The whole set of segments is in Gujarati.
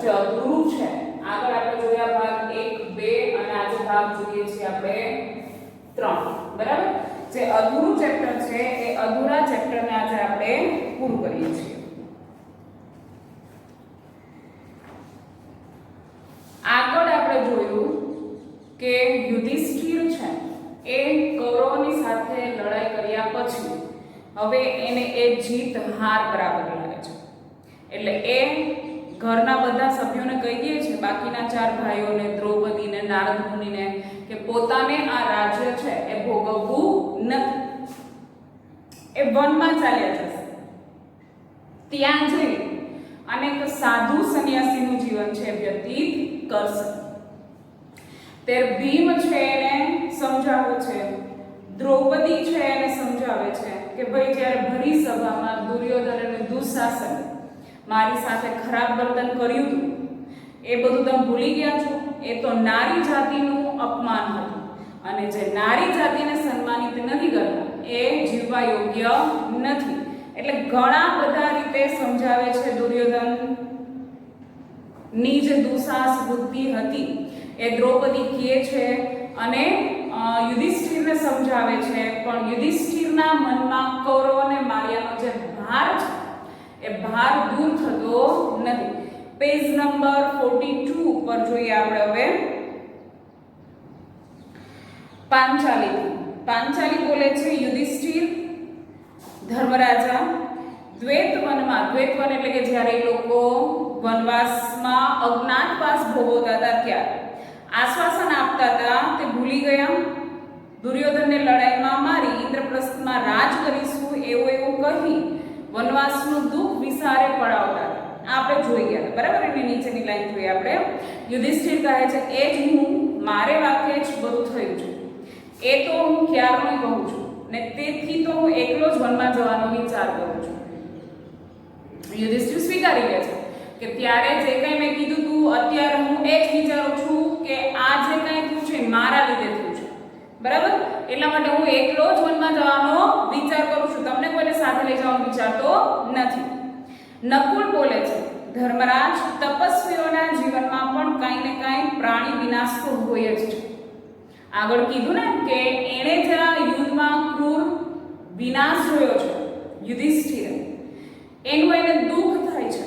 જે અધૂરું છે, આગળ આપણે જોયા ભાગ 1 2 અને આજે ભાગ જોઈએ છીએ આપણે 3, બરાબર? જે અધૂરું ચેપ્ટર છે એ અધૂરા ચેપ્ટરને આજે આપણે પૂરું કરીએ છીએ. આગળ આપણે જોયું કે યુધિષ્ઠિર છે એ કૌરવોની સાથે લડાઈ કર્યા પછી હવે એને એ જીત હાર બરાબર લાગે છે. એટલે એ ઘરના બધા સભ્યોને કહી દે છે, બાકીના 4 ભાઈઓને, દ્રૌપદીને, નારદ મુનિને, કે પોતાને આ રાજ્ય છે એ ભોગવવું નથી. એ વનમાં ચાલ્યા જશે, ત્યાં જઈ અને એક સાધુ સંન્યાસીનું જીવન છે વ્યતીત કરશે. ત્યારે ભીમ છે એને સમજાવે છે, દ્રૌપદી છે એને સમજાવે છે કે ભાઈ જ્યારે ભરી સભામાં દુર્યોધન અને દુઃશાસન મારી સાથે ખરાબ વર્તન કર્યું હતું એ બધું તમે ભૂલી ગયા છો. એ તો નારી જાતિનું અપમાન હતું અને જે નારી જાતિને સન્માનિત નથી કરતા એ જીવવા યોગ્ય નથી. એટલે ઘણા બધા રીતે સમજાવે છે. દુર્યોધન ની જે દુઃસાહસ વૃત્તિ હતી એ દ્રૌપદી કહે છે અને યુધિષ્ઠિરને સમજાવે છે, પણ યુધિષ્ઠિરના મનમાં કૌરવોને માર્યાનો જે ભાર છે એ ભાર દૂર થતો નથી. પેજ નંબર 42 ઉપર જોઈએ આપણે હવે. પાંચાલી બોલે છે, યુધિષ્ઠિર ધર્મરાજા દ્વૈતવનમાં, દ્વૈતવન એટલે કે જ્યારે એ લોકો વનવાસમાં અજ્ઞાતવાસ ભોગવતા હતા ત્યારે આશ્વાસન આપતા હતા તે ભૂલી ગયા. દુર્યોધનને લડાઈમાં મારી ઇન્દ્રપ્રસ્થમાં રાજ કરીશું એવું કહી વનવાસનું દુઃખ વિસારે પડાવતા હતા. આપણે જોઈ ગયા, બરાબર? એની નીચેની લાઈન જોઈએ આપણે. યુધિષ્ઠિર કહે છે, એ જ હું, મારે વાકે જ બધું થયું છે. એ તો હું ક્યારનું કહું છું ને તેથી તો હું એકલો જ વનમાં જવાનો વિચાર કરું છું. યુધિષ્ઠિર સ્વીકારી લે છે કે ત્યારે જે કંઈ મેં કીધું તું અત્યારે હું એ જ વિચારું છું કે આ જે કંઈ થયું છે મારા લીધે થયું છે, બરાબર? એટલા માટે હું એકલો જ વનમાં જવાનો વિચાર કરું છું, તમને કોઈને સાથે લઈ જવાનો વિચારતો નથી. નકુલ બોલે છે, ધર્મરાજ તપસ્વીઓના જીવનમાં પણ કાંઈ ને કાંઈ પ્રાણી વિનાશ તો હોય જ છે. આગળ કીધું ને કે એણે જ્યાં યુદ્ધમાં ક્રૂર વિનાશ જોયો છે યુધિષ્ઠિર, એનું એને દુઃખ થાય છે.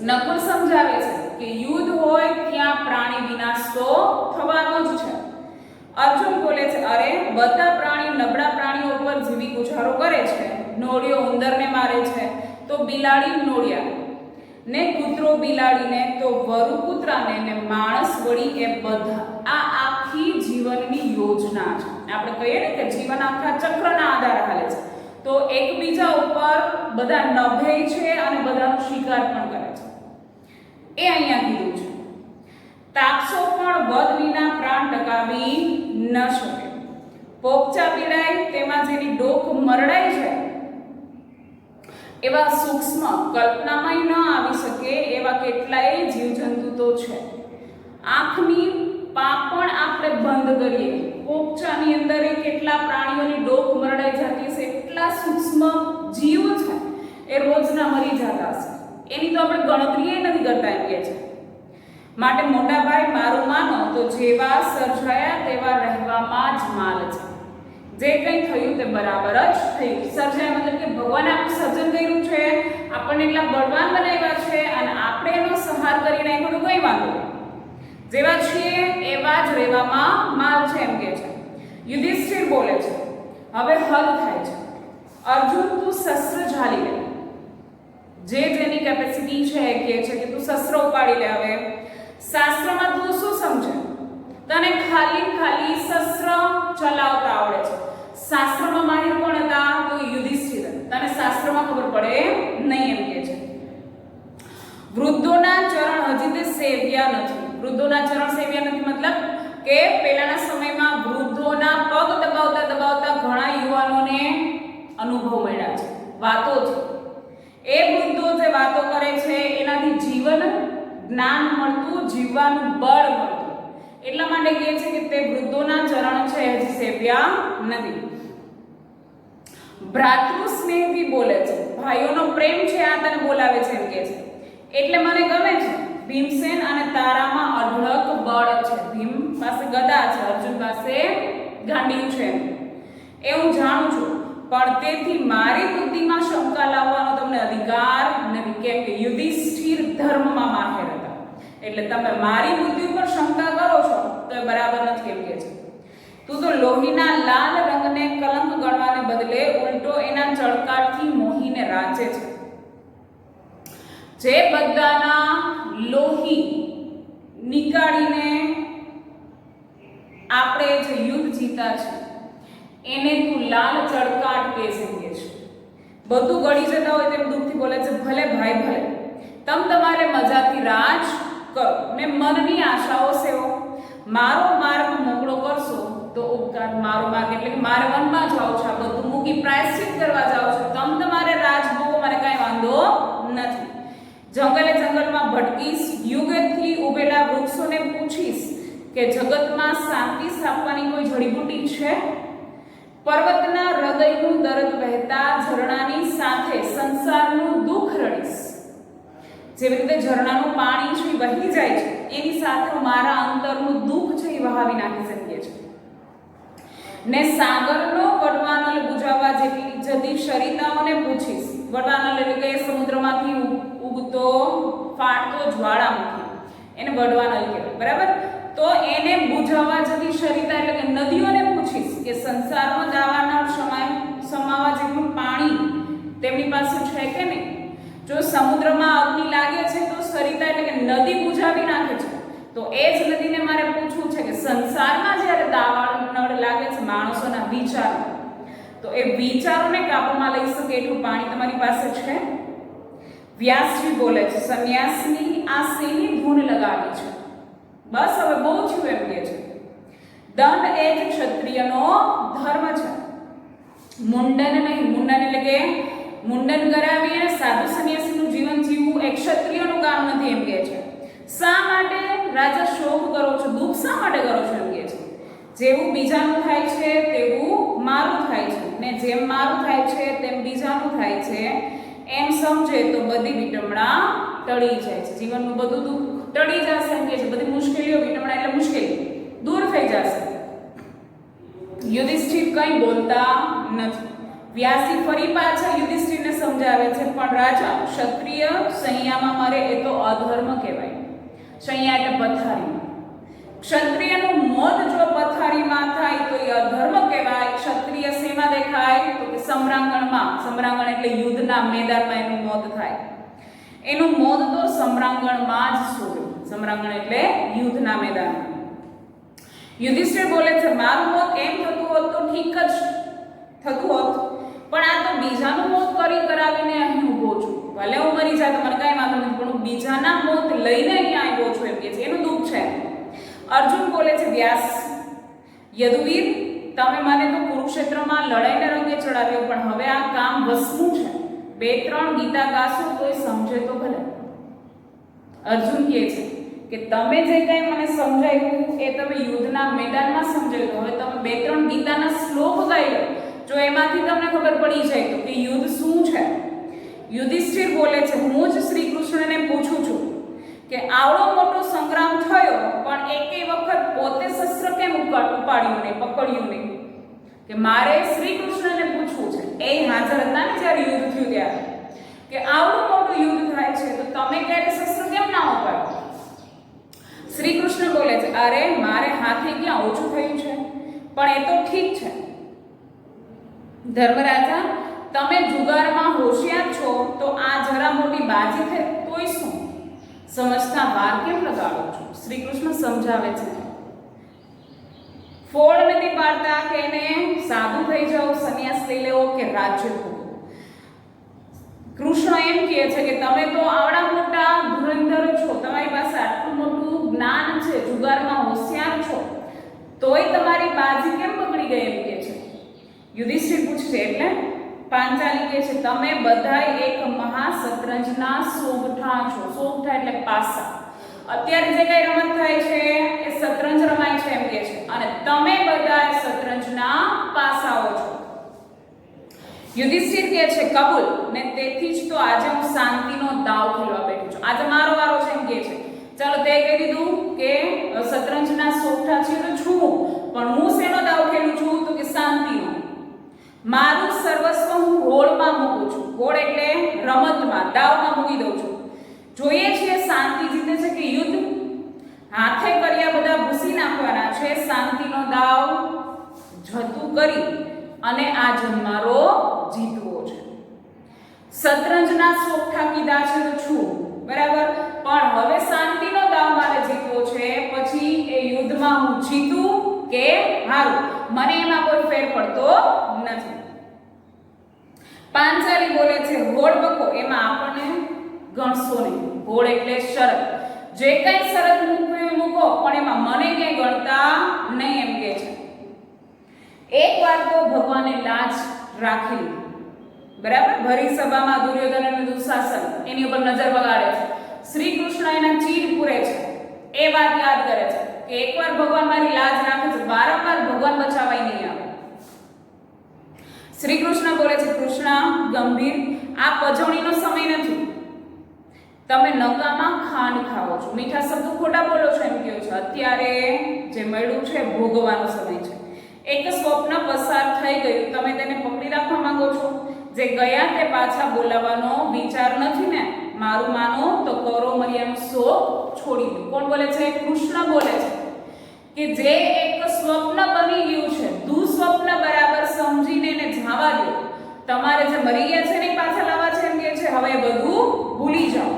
નકુલ સમજાવે છે કે યુદ્ધ હોય ત્યાં પ્રાણી વિનાશ તો થવાનો જ છે. અર્જુન બોલે છે, અરે બધા પ્રાણી નબળા પ્રાણીઓ ઉપર જીવી ગુજારો કરે છે. નોળિયો ઉંદરને મારે છે તો બિલાડી નોળિયા ને, કૂતરો બિલાડીને તો વરુ કૂતરાને ને માણસ વળી એ બધા. આ આખી જીવનની યોજના છે. આપણે કહીએ ને કે જીવન આખા ચક્રના આધારે હાલે છે, તો એકબીજા ઉપર બધા નભે છે અને બધાનો શિકાર પણ કરે છે. એ અહીંયા કીધું છે. તાપસો પણ વધ વિના પ્રાણ ટકાવી ન શકે. પોપચા પીડાય તેમાં જેની ડોક મરડાઈ છે એવા સૂક્ષ્મ કલ્પનામાં ન આવી શકે એવા કેટલાય જીવજંતુ તો છે. આંખની પાપણ આપણે બંધ કરીએ, પોપચાની અંદર કેટલા પ્રાણીઓની ડોક મરડાઈ જતી હશે, એટલા સૂક્ષ્મ જીવ છે એ રોજના મરી જતા હશે. એની તો આપણે ગણતરી નથી કરતા એમ કે છે. માટે મોટા ભાઈ મારું માનો તો જેવા સર્જાયા તેવા રહેવામાં જ માલ છે. જે કંઈ થયું તે બરાબર જ થયું. સર્જાય મતલબ કે ભગવાને આપણું સર્જન કર્યું છે, આપણને એટલા બળવાન બનાવ્યા છે અને આપણે એનો સંહાર કરી નાખ્યો તો કંઈ વાંધો નહીં. જેવા છીએ એવા જ રહેવામાં માલ છે એમ કે છે. યુધિષ્ઠિર બોલે છે, હવે હદ થાય છે. અર્જુન તું શસ્ત્ર ઝાલી લે. જેની કેપેસિટી છે એ કહે છે કે તું શસ્ત્ર ઉપાડી લે. હવે શાસ્ત્રમાં તું શું સમજે? તને ખાલી શસ્ત્ર ચલાવતા આવડે છે. શાસ્ત્રમાં માહિર કોણ હતા? તો યુધિષ્ઠિર. તને શાસ્ત્રમાં ખબર પડે નહીં એમ કે છે. વૃદ્ધોના ચરણ હજી તે સેવ્યા નથી. વૃદ્ધોના ચરણ સેવ્યા નથી મતલબ કે પહેલાના સમયમાં વૃદ્ધોના પગ દબાવતા ઘણા યુવાનોને અનુભવ મળ્યા છે, વાતો છે. એ વૃદ્ધો જે વાતો કરે છે એનાથી જીવન જ્ઞાન મળતું, જીવવાનું બળ મળતું. એટલા માટે કહે છે કે તે વૃદ્ધોના ચરણ છે હજી સેવ્યા નથી. ભ્રાતૃ સ્નેહથી બોલે છે, ભાઈઓનો પ્રેમ છે આ તને બોલાવે છે એમ કે છે. એટલે મને ગમે છે ભીમસેન અને તારામાં અઢળક બળ છે. ભીમ પાસે ગદા છે, અર્જુન પાસે ગાંડિયું છે એ હું જાણું છું, પણ તેથી મારી બુદ્ધિમાં શંકા લાવવાનો તમને અધિકાર નથી. કેમ કે યુધિષ્ઠિર ધર્મમાં માહેર હતા. એટલે તમે મારી બુદ્ધિ ઉપર શંકા કરો છો તો એ બરાબર નથી. કેમ કે છે તું તો લોહીના લાલ રંગને કલંક ગણવાને બદલે ઉલટો એના ચળકાટથી મોહીને રાચે છે. જે બધાના લોહી નીકાળીને આપણે જે યુદ્ધ જીતા છે એને તું લાલ ચળકાટ કે છે. બધું ગળી જતા હોય તેમ દુઃખથી બોલે છે, ભલે ભાઈ ભલે, તમ તમારે મજાથી રાજ કરો ને મનની આશાઓ સેવો. મારો માર્ગ મોકળો કરશો તો ઉપકાર. મારો માર્ગ એટલે કે મારે વનમાં જાઓ છો, આ બધું મૂકી પ્રાયશ્ચિત કરવા જાઓ છો, તમ તમારે રાજ ભોગવો, મને કાંઈ વાંધો નથી. જંગલમાં ભટકીશ, યુગથી ઉભેલા વૃક્ષોને પૂછીશ કે જગતમાં શાંતિ સ્થાપવાની કોઈ જડીબુટી છે. પર્વતના હૃદયનું દર્દ વહેતા ઝરણાની સાથે સંસારનું દુઃખ રડીશ. જેવી રીતે ઝરણાનું પાણી છે વહી જાય છે એની સાથે મારા અંતરનું દુઃખ છે એ વહાવી નાખી શકીએ છીએ. ને સાગરનો વડવાનળ બુજાવવા જેટલી જતી સરિતાઓને પૂછીશ. વડવાનળ એટલે કે સમુદ્રમાંથી ઉગતો ફાટતો જ્વાળામુખી, એને વડવાનળ કહેવાય. બરાબર? તો એને બુજાવવા જતી સરિતા એટલે કે નદીઓને પૂછીશ કે સંસારમાં દાવાનળ સમાવા જેટલું પાણી તેમની પાસે છે કે નહીં. જો સમુદ્રમાં અગ્નિ લાગે છે તો સરિતા એટલે કે નદી બુજાવી નાખે છે. તો એ જ નદીને મારે પૂછવું છે કે સંસારમાં જ્યારે દાવાનળ લાગે છે માણસોના વિચારો, તો એ વિચારોને કાબૂમાં લઈ શકે એટલું પાણી તમારી પાસે છે. વ્યાસજી બોલે છે, સંન્યાસની આ શેની ધૂન લગાવી છે. બસ હવે બહુ થયું એમ કે છે. દંડ એ જ ક્ષત્રિયનો ધર્મ છે, મુંડન નહીં. મુંડન એટલે કે મુંડન કરાવી અને સાધુ સંન્યાસીનું જીવન જીવવું એ ક્ષત્રિયનું કામ નથી એમ કે છે. શા માટે રાજા શોક કરો છો, દુઃખ શા માટે કરો છો એમ કે છે. જેવું બીજાનું થાય છે તેવું મારું થાય છે, ને જેમ મારું થાય છે તેમ બીજાનું થાય છે એમ સમજે તો બધી વિટમણા ટળી જાય છે. જીવનનું બધું દુઃખ ટળી જશે એમ કે છે. બધી મુશ્કેલીઓ, વિટમણા એટલે મુશ્કેલી, દૂર થઈ જશે. યુધિષ્ઠિર કંઈ બોલતા નથી. વ્યાસજી ફરી પાછા યુધિષ્ઠિરને સમજાવે છે, પણ રાજા, ક્ષત્રિય સૈયામાં મરે એ તો અધર્મ કહેવાય. સૈયા એટલે પથારી. ક્ષત્રિયનું મોત જો પથારીમાં થાય તો એ અધર્મ કહેવાય. ક્ષત્રિય શેમાં દેખાય તો કે સમરાંગણમાં. સમરાંગણ એટલે યુદ્ધના મેદાનમાં એનું મોત થાય. એનું મોત તો સમરાંગણમાં જ શોધ્યું. સમરાંગણ એટલે યુદ્ધના મેદાનમાં. યુધિષ્ઠિર બોલે છે, મારું મોત એમ થતું હોત તો ઠીક જ થતું હોત, પણ આ તો બીજાનું મોત કરાવીને અહીં ઊભો છું. ભલે હું મરી જાય તો મને કાંઈ વાંધો નથી, પણ હું બીજાના મોત લઈને અહીંયા આવ્યો છું એમ કે છે. એનું દુઃખ છે. અર્જુન બોલે છે, વ્યાસ યદુવીર, તમે મને તો કુરુક્ષેત્રમાં લડાઈને રંગે ચડાવ્યો, પણ હવે આ કામ વસનું છે. 2-3 ગીતા ગાશો તોય સમજે તો ભલે. અર્જુન કહે છે કે તમે જે કંઈ મને સમજાવ્યું એ તમે યુદ્ધના મેદાનમાં સમજાવ્યું. હવે તમે 2-3 ગીતાના શ્લોક ગાઈ લો, જો એમાંથી તમને ખબર પડી જાય તો કે યુદ્ધ શું છે. યુધિષ્ઠિર બોલે છે, હું જ શ્રી કૃષ્ણને પૂછું છું કે આવડો મોટો સંગ્રામ થયો પણ એકેય વખત પોતે શસ્ત્ર કેમ ઉપાડ્યું નહીં, પકડ્યું નહીં. કે મારે શ્રી કૃષ્ણને પૂછવું છે. એ હાજર હતા ને જ્યારે યુદ્ધ થયું ત્યારે, કે આવડું મોટું યુદ્ધ થાય છે તો તમે ક્યારે શસ્ત્ર કેમ ના ઉપાડ્યું. શ્રી કૃષ્ણ બોલે છે, અરે મારે હાથે ક્યાં ઓછું થયું છે, પણ એ તો ઠીક છે. ધર્મરાજા, તમે જુગારમાં હોશિયાર છો તો આ જરા મોટી બાજી છે તોય શું, સમજતા વાર કેમ લગાડો છો. શ્રી કૃષ્ણ સમજાવે છે, ફોડ નથી પાડતા કે એને સાધુ થઈ જાઓ, સંન્યાસ લઈ લેવો કે રાજ્ય ભોગવો. કૃષ્ણ એમ કહે છે કે તમે તો આવડા મોટા ધુરંધર છો, તમારી પાસે આટલું મોટું જ્ઞાન છે, જુગારમાં હોશિયાર છો, તોય તમારી બાજી કેમ બગડી ગઈ એમ કહે છે. યુધિષ્ઠિર પૂછશે એટલે પાંચાલી કહે છે, તમે બધા એક મહાશતરંજના સોગઠા છો. સોગઠા એટલે પાસા. અત્યારે જે કઈ રમત થાય છે એ શતરંજ રમાય છે એમ કે છે, અને તમે બધા શતરંજના પાસાઓ છો. યુધિષ્ઠિર કહે છે, કબૂલ, ને તેથી જ તો આજે હું શાંતિનો દાવ ખેલવા બેઠો છું. આજે મારો વારો છે એમ કહે છે. અત્યારે કહી દીધું કે શતરંજના સોગઠા છે તો છું, પણ હું શેનો દાવ ખેલું છું તો કે શાંતિનો. મારું સર્વસ્વ હું હોળમાં મૂકું છું. હોળ એટલે રમતમાં, દાવમાં મૂકી દઉં છું. જોઈએ છીએ શાંતિ જીતે છે કે યુદ્ધ. હાથે કર્યા બધા ભૂસી નાખવાના છે. શાંતિનો દાવ જતું કરી અને આ જન્મારો જીતવો છે. શતરંજના સોગઠા કીધા છે તો છું, બરાબર, પણ હવે શાંતિનો દાવ મારે જીતવો છે. પછી એ યુદ્ધમાં હું જીતું કે હારું મને એમાં કોઈ ફેર પડતો નથી. પાંચાલી બોલે છે હોળ બકો, એમાં આપણને ગણશો નહીં. હોળ એટલે શરત. જે કઈ શરત મૂકો પણ એમાં મને ક્યાંય ગણતા નહીં એમ કે છે. એક વાર તો ભગવાને લાજ રાખી લીધી, બરાબર. ભરી સભામાં દુર્યોધન અને દુશાસન એની ઉપર નજર બગાડે છે. શ્રી કૃષ્ણ એના ચીર પૂરે છે. એ વાત યાદ કરે છે કે એકવાર ભગવાન મારી લાજ રાખે છે, વારંવાર ભગવાન બચાવાય નહીં આવે. શ્રી કૃષ્ણ બોલે છે કૃષ્ણ ગંભીર, આ પજવણીનો સમય નથી. તમે નકામાં ખાંડ ખાઓ છો, મીઠા શબ્દો ખોટા બોલો છો એમ કહો છો. અત્યારે જે મળ્યું છે ભોગવવાનો સમય છે. એક સ્વપ્ન પસાર થઈ ગયું, તમે તેને પકડી રાખવા માંગો છો. જે ગયા તે પાછા બોલાવવાનો વિચાર નથી ને. મારું માનો તો કરો મર્યાનો શોક છોડી દો. કોણ બોલે છે? કૃષ્ણ બોલે છે કે જે એક સ્વપ્ન બની ગયું છે, દુસ્વપ્ન બરાબર સમજીને એને જવા દો. તમારે જે મરી ગયા છે ને પાછા લાવવા છે એમ કે છે હવે બધું ભૂલી જાઓ.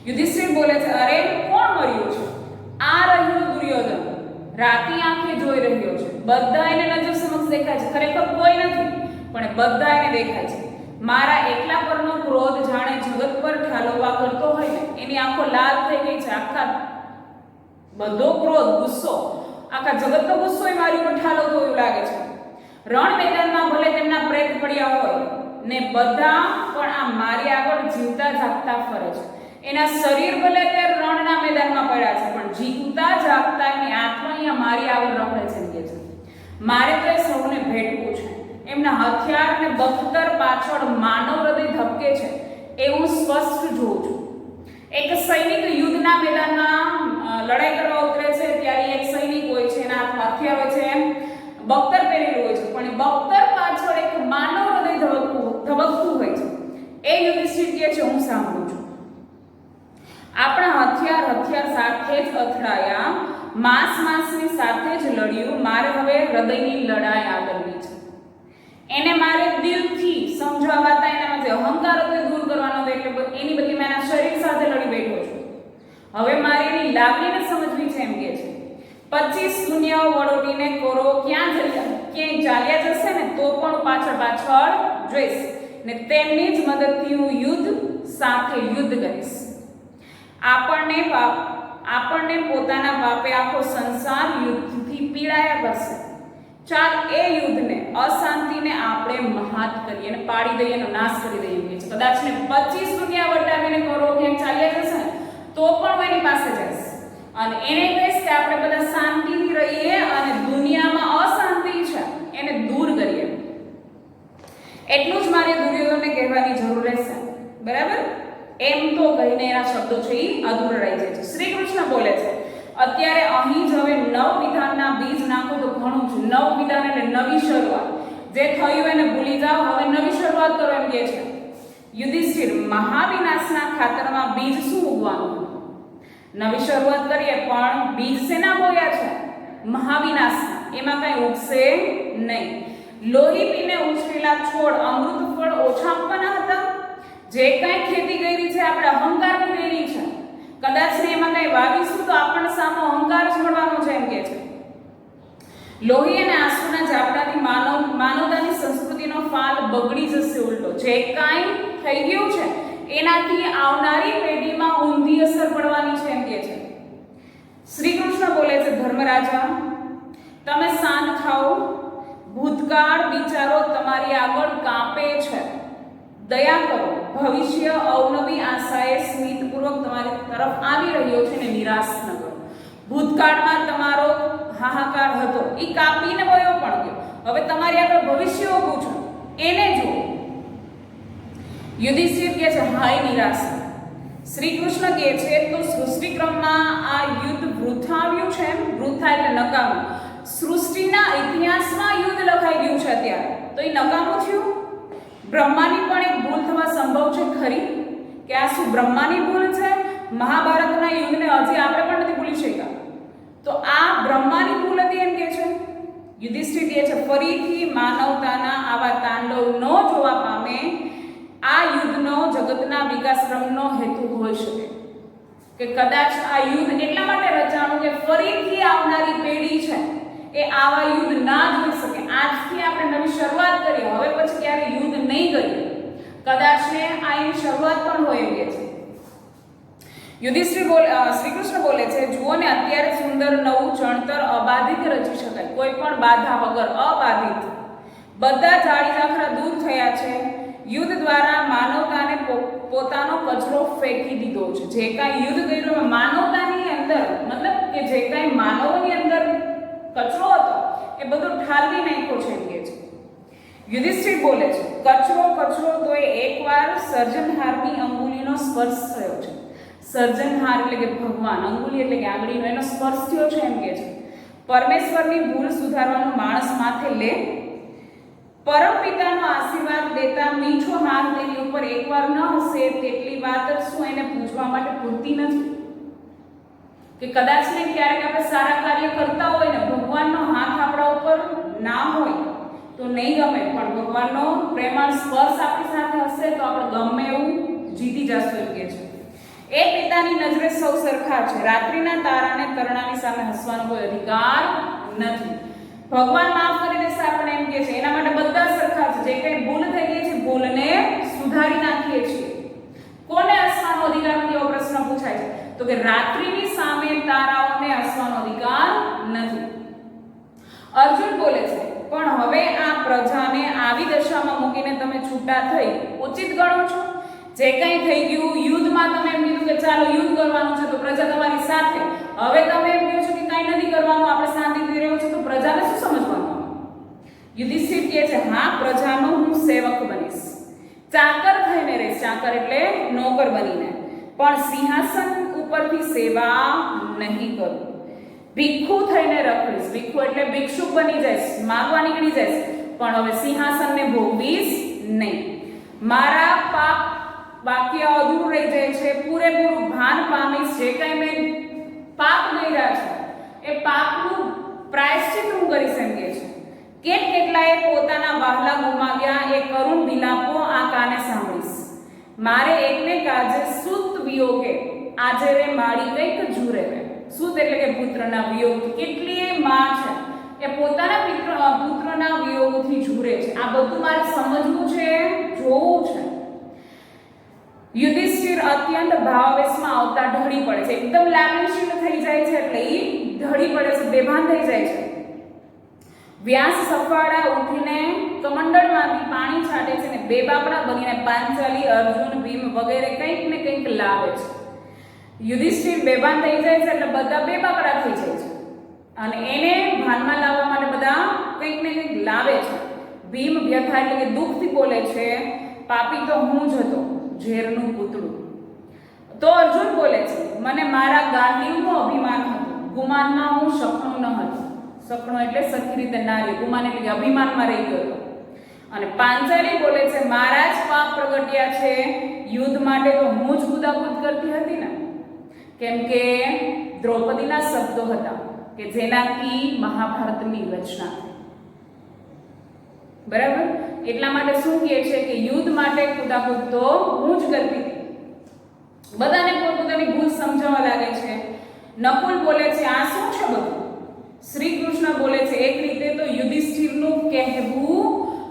યુધિષ્ઠિર બોલે છે અરે કોણ મર્યું છે? આ રહ્યો દુર્યોધન, રાતી આંખે જોઈ રહ્યો છે. બધા એને નજર સમક્ષ દેખાય છે. ખરેખર કોઈ નથી, પણ બધા એને દેખાય છે. મારા એકલા પરનો ક્રોધ જાણે જગત પર ઠાલવવા કરતો હોય ને, એની આંખો લાલ થઈ ગઈ છે. આખા બધો ક્રોધ, ગુસ્સો, આખા જગતનો ગુસ્સો એ મારી ઉપર ઠાલવતો એવું લાગે છે. રણ મેદાનમાં ભલે તેમના પ્રેત પડ્યા હોય ને બધા પણ આ મારી આગળ જીવતા જાગતા ફરે છે. એના શરીર ભલે તે રણના મેદાનમાં પડ્યા છે, પણ જીવતા જાગતા એની આત્મા અહીંયા મારી આગળ રખડે છે એમ કે છે. મારે તો એ સૌને ભેટવું છે. એમના હથિયાર અને બખ્તર પાછળ માનવ હૃદય ધબકે છે એવું સ્પષ્ટ જોઉં છું. એક સૈનિક યુદ્ધના મેદાનમાં લડાઈ કરવા ઉતરે છે ત્યારે એક સૈનિક હોય છે, એના હાથમાં હથિયાર હોય છે, બખ્તર પહેરેલું હોય છે, પણ એ બખ્તર પાછળ એક માનવ હૃદય ધબકતું હોય છે. એ યુધિષ્ઠિર કહે છે હું સાંભળું છું. આપણા હથિયાર સાથે જ અથડાયા, માસની સાથે જ લડ્યું. મારે હવે હૃદયની લડાઈ આગળની છે. એને મારે દિલથી સમજાવતા એનામાં જે અહંકાર હતો એ દૂર કરવાનો હતો, એટલે એની બદલે મેં એના શરીર સાથે લડી બેઠો છું. હવે મારે એની લાગણીને સમજવી છે એમ કે છે. 25 દુનિયાઓ વડોટીને કોરો ક્યાંય ચાલ્યા જશે ને તો પણ પાછળ જોઈશ ને તેમની જ મદદથી હું યુદ્ધ સાથે યુદ્ધ કરીશ. આપણને પોતાના બાપે આખો સંસાર યુદ્ધથી પીડાયા કરશે. ચાલ એ યુદ્ધને, અશાંતિને આપણે મહાત કરીએ અને પાડી દઈએ અને નાશ કરી દઈએ. કદાચ ને 25 દુનિયા વટાવીને કરો ક્યાંક ચાલ્યા જશે ને તો પણ હું એની પાસે જઈશ અને એને કહીશ કે આપણે બધા શાંતિથી રહીએ અને દુનિયામાં અશાંતિ છે એને દૂર કરીએ. એટલું જ મારે દુર્યોધનને કહેવાની જરૂર રહેશે, બરાબર. એમ તો કહીને એના શબ્દો છે એ અધૂરા રહી જાય છે. શ્રી કૃષ્ણ બોલે છે અત્યારે અહીં જ હવે નવ વિધાનના બીજ નાખો તો ઘણું જ. નવ વિધાન એટલે નવી શરૂઆત. જે થયું એને ભૂલી જાઓ, હવે નવી શરૂઆત કરો એમ કહે છે. યુધિષ્ઠિર મહાવિનાશના ખાતરમાં બીજ શું ઉગવાનું? નવી શરૂઆત કરીએ પણ બીજ શેના બોયા છે? મહાવિનાશના. એમાં કઈ ઉગશે નહીં. લોહી પીને ઉછરેલા છોડ અમૃત ફળ ઓછા આપવાના હતા? જે કઈ ખેતી કરી છે આપણે અહંકારની કરી છે. કદાચ ને એમાં કઈ વાવીશું તો આપણને સામો અહંકાર જ મળવાનો છે એમ કે છે. લોહી અને આંસુના ઝાપટાથી માનવતાની સંસ્કૃતિનો ફાલ બગડી જશે. ઉલટો જે કાંઈ થઈ ગયું છે એનાથી આવનારી પેઢીમાં ઊંધી અસર પડવાની છે એમ કે છે. શ્રી કૃષ્ણ બોલે છે ધર્મરાજા તમે શાંત થાઓ. ભૂતકાળ વિચારો તમારી આગળ કાપે છે. દયા કરો. ભવિષ્ય અવનવી આશાએ સ્મિતપૂર્વક તમારી તરફ આવી રહ્યો છે ને નિરાશ ન કરો. ભૂતકાળમાં તમારો હાહાકાર હતો એ કાપીને વયો પણ ગયો. હવે તમારી આગળ ભવિષ્ય ઊભું છે એને જુઓ. યુધિષ્ઠિર કહે છે હાય નિરાશા. શ્રી કૃષ્ણ કહે છે તો સૃષ્ટિક્રમમાં આ યુદ્ધ વૃથા આવ્યું છે. વૃથા એટલે નકામું. સૃષ્ટિના ઇતિહાસમાં યુદ્ધ લખાઈ ગયું છે અત્યારે, તો એ નકામું થયું. બ્રહ્માની પણ એક ભૂલ થવા સંભવ છે ખરી, કે આ શું બ્રહ્માની ભૂલ છે? મહાભારતના યુદ્ધને હજી આપણે પણ નથી ભૂલી શક્યા, તો આ બ્રહ્માની ભૂલ હતી એમ કે છે. યુધિષ્ઠિર કહે છે ફરીથી માનવતાના આવા તાંડવ ન જોવા પામે. આ યુદ્ધનો જગતના વિકાસક્રમનો હેતુ હોઈ શકે કે કદાચ આ યુદ્ધ એટલા માટે રચાણું કે ફરીથી આવનારી પેઢી છે એ આવા યુદ્ધ ના જોઈ શકે. આજથી આપણે નવી શરૂઆત કરીએ, હવે પછી ક્યારે યુદ્ધ નહીં કરીએ, કદાચ ને આ એની શરૂઆત પણ હોય એમ કે છે. યુધિષ્ઠિર શ્રી કૃષ્ણ બોલે છે જુઓ ને અત્યારે સુંદર નવું ચણતર અબાધિત રચી શકાય, કોઈ પણ બાધા વગર અબાધિત. બધા જાળી ઝાખરા દૂર થયા છે. યુદ્ધ દ્વારા માનવતાને પોતાનો કચરો ફેંકી દીધો છે. જે કાંઈ યુદ્ધ કર્યું માનવતાની અંદર, મતલબ કે જે કાંઈ માનવોની અંદર કચરો હતો એ બધું ઠાલવી નાખ્યો છે એમ કે છે. યુધિષ્ઠિર બોલે છે કચરો તો એકવાર સર્જનહારની અંગુલીનો સ્પર્શ થયો છે. સર્જનહાર એટલે કે ભગવાન, અંગુલી એટલે કે આંગળીનો એનો સ્પર્શ થયો છે એમ કે છે. પરમેશ્વરની ભૂલ સુધારવાનું માણસ માથે લે. પરમ પિતાનો આશીર્વાદ દેતા મીઠો હાથ તેની ઉપર એકવાર ન હશે તેટલી વાત જ શું એને પૂછવા માટે પૂરતી નથી? કે કદાચ ને ક્યારેક આપણે સારા કાર્ય કરતા હોય ને ભગવાનનો હાથ આપણા ઉપર ના હોય તો નહીં ગમે, પણ ભગવાનનો પ્રેમાળ સ્પર્શ આપણી સાથે હશે તો આપણે ગમે એવું જીતી જશું એમ કે છે. એ પિતાની નજરે સૌ સરખા છે. રાત્રિના તારાને તરણાની સામે હસવાનો કોઈ અધિકાર નથી. ભગવાન માફ કરી દેશે આપણે એમ કે છે, એના માટે બધા સરખા છે. જે કંઈ ભૂલ થઈ ગઈ છે ભૂલને સુધારી નાખીએ છીએ. કોને હસવાનો અધિકાર નથી એવો પ્રશ્ન પૂછાય છે, તો કે રાત્રિની સામે તારાઓને હસવાનો અધિકાર નથી. અર્જુન બોલે છે પણ હવે આ પ્રજાને આવી દશામાં મૂકીને તમે છૂટા થઈ ઉચિત ગણો છો? જે કંઈ થઈ ગયું યુદ્ધમાં તમે એમ કીધું કે ચાલો યુદ્ધ કરવાનું છે તો પ્રજા તમારી સાથે, હવે તમે એમ કહો છો કે કાંઈ નથી કરવાનું, આપણે શાંતિથી રહેવું છે, તો પ્રજાને શું સમજવાનું? યુધિષ્ઠિર કહે છે હા પ્રજાનો હું સેવક બનીશ, ચાકર થઈને રહીશ. ચાકર એટલે નોકર બનીને, પણ સિંહાસન ઉપરથી સેવા નહીં કરું. ભિક્ષુ થઈને રખડીશ. ભિક્ષુ એટલે ભિક્ષુક બની જઈશ, માગવા નીકળી જઈશ, પણ હવે સિંહાસનને ભોગવીશ નહીં. મારા પાપ વાક્ય અધૂરું રહી જાય છે, પૂરેપૂરું ભાન પામીશ. જે કંઈ મેં પાપ કર્યા છે એ પાપનું પ્રાયશ્ચિત હું કરીશ એમ કે છે. કેટલાએ પોતાના વહાલા ગુમાવ્યા એ કરુણ વિલાપો આ કાને સાંભળીશ. મારે એકને કાજે સુત વિયોગે આજે રે માડી કંઈક જુરે રે. સુત એટલે કે પુત્રના વિયોગથી કેટલીય માં છે એ પોતાના પુત્રના વિયોગથી ઝૂરે છે. આ બધું મારે સમજવું છે, જોવું છે. યુધિષ્ઠિર અત્યંત ભાવાવેશમાં આવતા ઢળી પડે છે, એકદમ લાગણીશીલ થઈ જાય છે, એટલે એ ઢળી પડે છે, બેભાન થઈ જાય છે. વ્યાસ સફાળા ઉઠીને કમંડળમાંથી પાણી છાંટે છે ને બે બાપડા બનીને પાંચાલી, અર્જુન, ભીમ વગેરે કંઈક ને કંઈક લાવે છે. યુધિષ્ઠિર બેભાન થઈ જાય છે એટલે બધા બે બાપડા થઈ જાય છે અને એને ભાનમાં લાવવા માટે બધા કંઈક ને કંઈક લાવે છે. ભીમ વ્યથા એટલે કે દુઃખથી બોલે છે પાપી તો હું જ હતો, ઝેરનું પૂતળું. તો અર્જુન બોલે છે મને મારા ગાંડીવનું અભિમાન હતું, ગુમાનમાં હું સપનું ન હતું. સપનું એટલે સરખી રીતે ના રહ્યું, ગુમાન એટલે કે અભિમાનમાં રહી ગયો હતો. અને પાંચાલી બોલે છે મારા જ પાપ પ્રગટ્યા છે, યુદ્ધ માટે તો હું જ કૂદાકૂદ કરતી હતી ને, કેમ કે દ્રૌપદીના શબ્દો હતા કે જેનાથી મહાભારતની રચના થઈ. બરાબર, એટલા માટે શું કહે છે કે યુદ્ધ માટે કૂદાકૂદ તો હું જ કરતી હતી. બધાને પોતપોતાની ભૂલ સમજાવવા લાગે છે. નકુલ બોલે છે આ શું છે બધું? શ્રી કૃષ્ણ બોલે છે એક રીતે તો યુધિષ્ઠિરનું કહેવું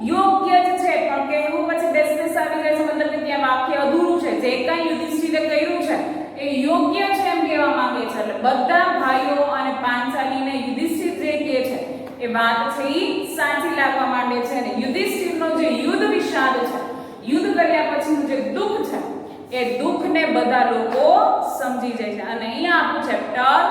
યોગ્ય જ છે, પણ કહેવું પછી દેશદેશ આવી જાય છે, મતલબ કે ત્યાં વાક્ય અધૂરું છે. જે કંઈ યુધિષ્ઠિરે કર્યું છે એ યોગ્ય છે એમ કહેવા માંગે છે. એટલે બધા ભાઈઓ અને પાંચાલીને યુધિષ્ઠિર જે કહે છે એ વાત છે એ સાચી લાગવા માંડે છે. અને યુધિષ્ઠિરનો જે યુદ્ધ વિષાદ છે, યુદ્ધ કર્યા પછીનું જે દુઃખ છે એ દુઃખને બધા લોકો સમજી જાય છે. અને અહીંયા આપણું ચેપ્ટર